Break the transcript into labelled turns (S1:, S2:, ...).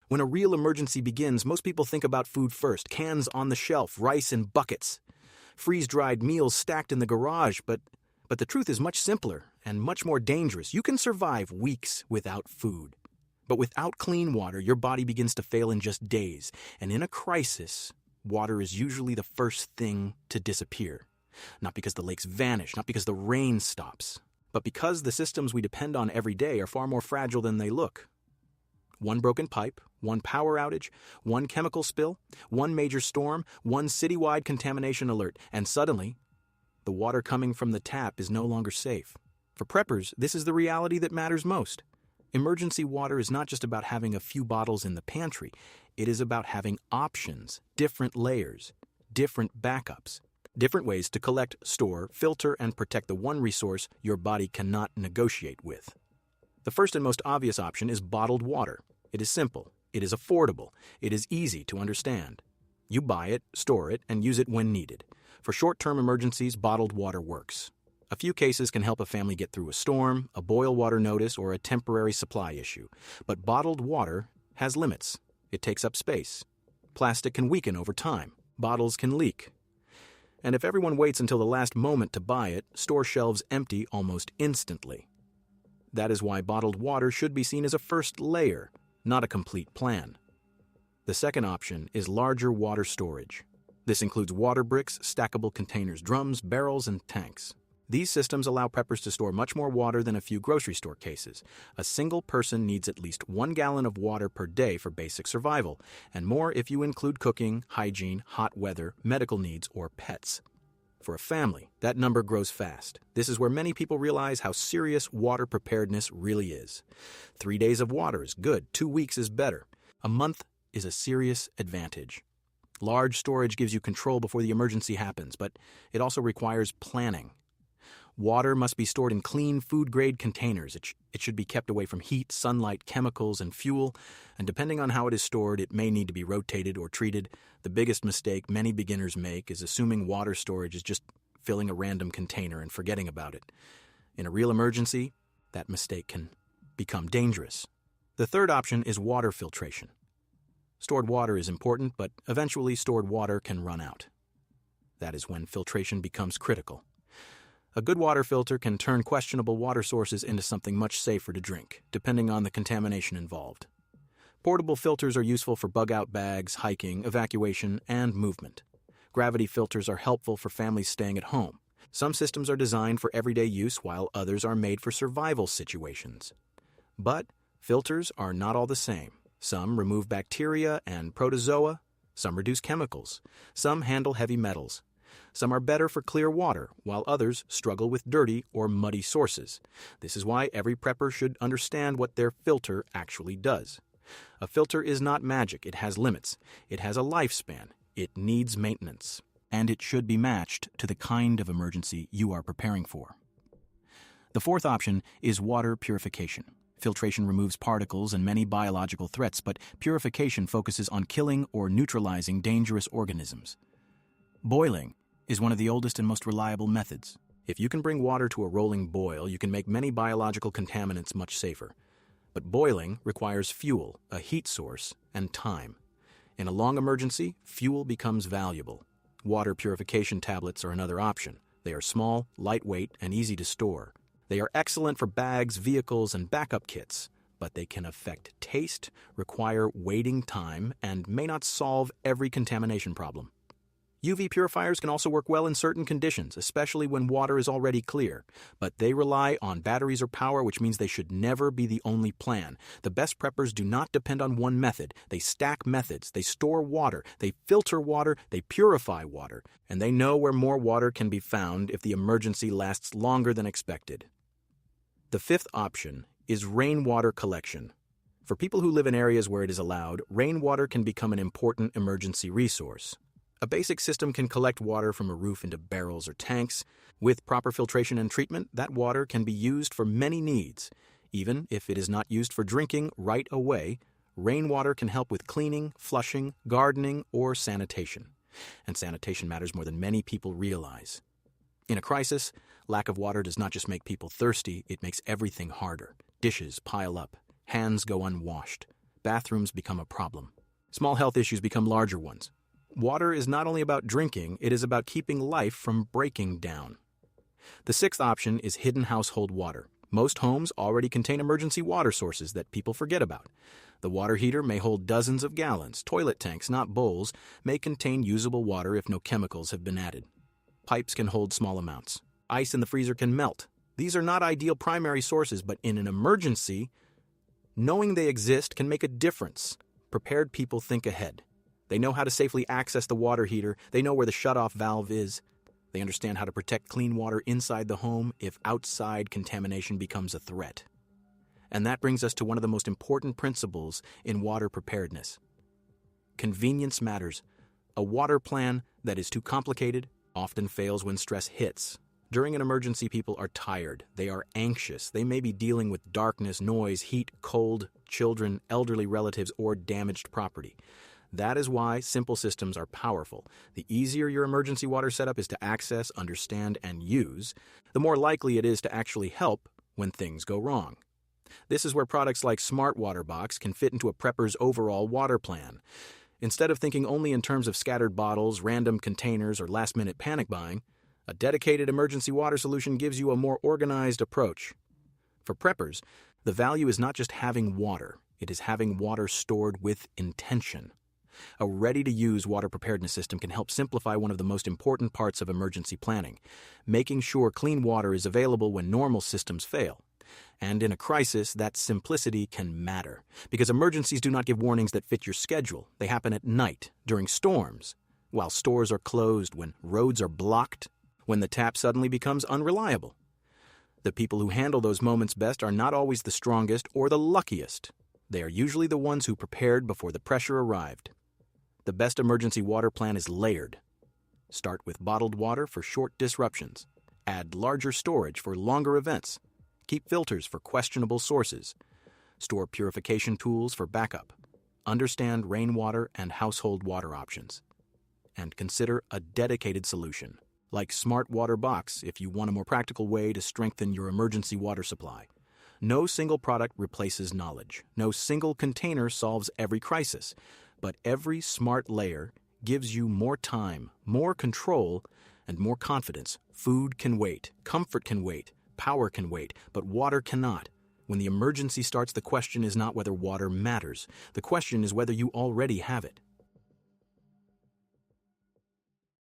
S1: When a real emergency begins, most people think about food first: cans on the shelf, rice in buckets, freeze-dried meals stacked in the garage, but the truth is much simpler and much more dangerous. You can survive weeks without food. But without clean water, your body begins to fail in just days. And in a crisis, water is usually the first thing to disappear. Not because the lakes vanish, not because the rain stops, but because the systems we depend on every day are far more fragile than they look. One broken pipe, one power outage, one chemical spill, one major storm, one citywide contamination alert, and suddenly, the water coming from the tap is no longer safe. For preppers, this is the reality that matters most. Emergency water is not just about having a few bottles in the pantry. It is about having options, different layers, different backups, different ways to collect, store, filter, and protect the one resource your body cannot negotiate with. The first and most obvious option is bottled water. It is simple, it is affordable, it is easy to understand. You buy it, store it, and use it when needed. For short-term emergencies, bottled water works. A few cases can help a family get through a storm, a boil water notice, or a temporary supply issue. But bottled water has limits. It takes up space. Plastic can weaken over time. Bottles can leak. And if everyone waits until the last moment to buy it, store shelves empty almost instantly. That is why bottled water should be seen as a first layer, not a complete plan. The second option is larger water storage. This includes water bricks, stackable containers, drums, barrels, and tanks. These systems allow preppers to store much more water than a few grocery store cases. A single person needs at least 1 gallon of water per day for basic survival, and more if you include cooking, hygiene, hot weather, medical needs, or pets. For a family, that number grows fast. This is where many people realize how serious water preparedness really is. 3 days of water is good, 2 weeks is better. A month is a serious advantage. Large storage gives you control before the emergency happens, but it also requires planning. Water must be stored in clean, food-grade containers. It should be kept away from heat, sunlight, chemicals, and fuel, and depending on how it is stored, it may need to be rotated or treated. The biggest mistake many beginners make is assuming water storage is just filling a random container and forgetting about it. In a real emergency, that mistake can become dangerous. The third option is water filtration. Stored water is important, but eventually stored water can run out. That is when filtration becomes critical. A good water filter can turn questionable water sources into something much safer to drink, depending on the contamination involved. Portable filters are useful for bug-out bags, hiking, evacuation, and movement. Gravity filters are helpful for families staying at home. Some systems are designed for everyday use, while others are made for survival situations. But filters are not all the same. Some remove bacteria and protozoa, some reduce chemicals, some handle heavy metals. Some are better for clear water, while others struggle with dirty or muddy sources. This is why every prepper should understand what their filter actually does. A filter is not magic. It has limits. It has a lifespan. It needs maintenance. And it should be matched to the kind of emergency you are preparing for. The fourth option is water purification. Filtration removes particles and many biological threats, but purification focuses on killing or neutralizing dangerous organisms. Boiling is one of the oldest and most reliable methods. If you can bring water to a rolling boil, you can make many biological contaminants much safer. But boiling requires fuel, a heat source, and time. In a long emergency, fuel becomes valuable. Water purification tablets are another option. They are small, lightweight, and easy to store. They are excellent for bags, vehicles, and backup kits, but they can affect taste, require waiting time, and may not solve every contamination problem. UV purifiers can also work well in certain conditions, especially when water is already clear, but they rely on batteries or power, which means they should never be the only plan. The best preppers do not depend on one method. They stack methods, they store water, they filter water, they purify water, and they know where more water can be found if the emergency lasts longer than expected. The fifth option is rainwater collection. For people who live in areas where it is allowed, rainwater can become an important emergency resource. A basic system can collect water from a roof into barrels or tanks. With proper filtration and treatment, that water can be used for many needs. Even if it is not used for drinking right away, rainwater can help with cleaning, flushing, gardening, or sanitation. And sanitation matters more than many people realize. In a crisis, lack of water does not just make people thirsty, it makes everything harder. Dishes pile up, hands go unwashed, bathrooms become a problem. Small health issues become larger ones. Water is not only about drinking, it is about keeping life from breaking down. The sixth option is hidden household water. Most homes already contain emergency water sources that people forget about. The water heater may hold dozens of gallons. Toilet tanks, not bowls, may contain usable water if no chemicals have been added. Pipes can hold small amounts. Ice in the freezer can melt. These are not ideal primary sources, but in an emergency, knowing they exist can make a difference. Prepared people think ahead. They know how to safely access the water heater. They know where the shutoff valve is. They understand how to protect clean water inside the home if outside contamination becomes a threat. And that brings us to one of the most important principles in water preparedness. Convenience matters. A water plan that is too complicated often fails when stress hits. During an emergency, people are tired. They are anxious. They may be dealing with darkness, noise, heat, cold, children, elderly relatives, or damaged property. That is why simple systems are powerful. The easier your emergency water setup is to access, understand, and use, the more likely it is to actually help when things go wrong. This is where products like SmartWaterBox can fit into a prepper's overall water plan. Instead of thinking only in terms of scattered bottles, random containers, or last-minute panic buying, a dedicated emergency water solution gives you a more organized approach. For preppers, the value is not just having water, it is having water stored with intention. A ready-to-use water preparedness system can help simplify one of the most important parts of emergency planning, making sure clean water is available when normal systems fail. And in a crisis, that simplicity can matter, because emergencies do not give warnings that fit your schedule. They happen at night, during storms, while stores are closed, when roads are blocked, when the tap suddenly becomes unreliable. The people who handle those moments best are not always the strongest or the luckiest. They are usually the ones who prepared before the pressure arrived. The best emergency water plan is layered. Start with bottled water for short disruptions. Add larger storage for longer events. Keep filters for questionable sources. Store purification tools for backup. Understand rainwater and household water options. And consider a dedicated solution, like SmartWaterBox if you want a more practical way to strengthen your emergency water supply. No single product replaces knowledge. No single container solves every crisis. But every smart layer gives you more time, more control, and more confidence. Food can wait. Comfort can wait. Power can wait. But water cannot. When the emergency starts, the question is not whether water matters. The question is whether you already have it.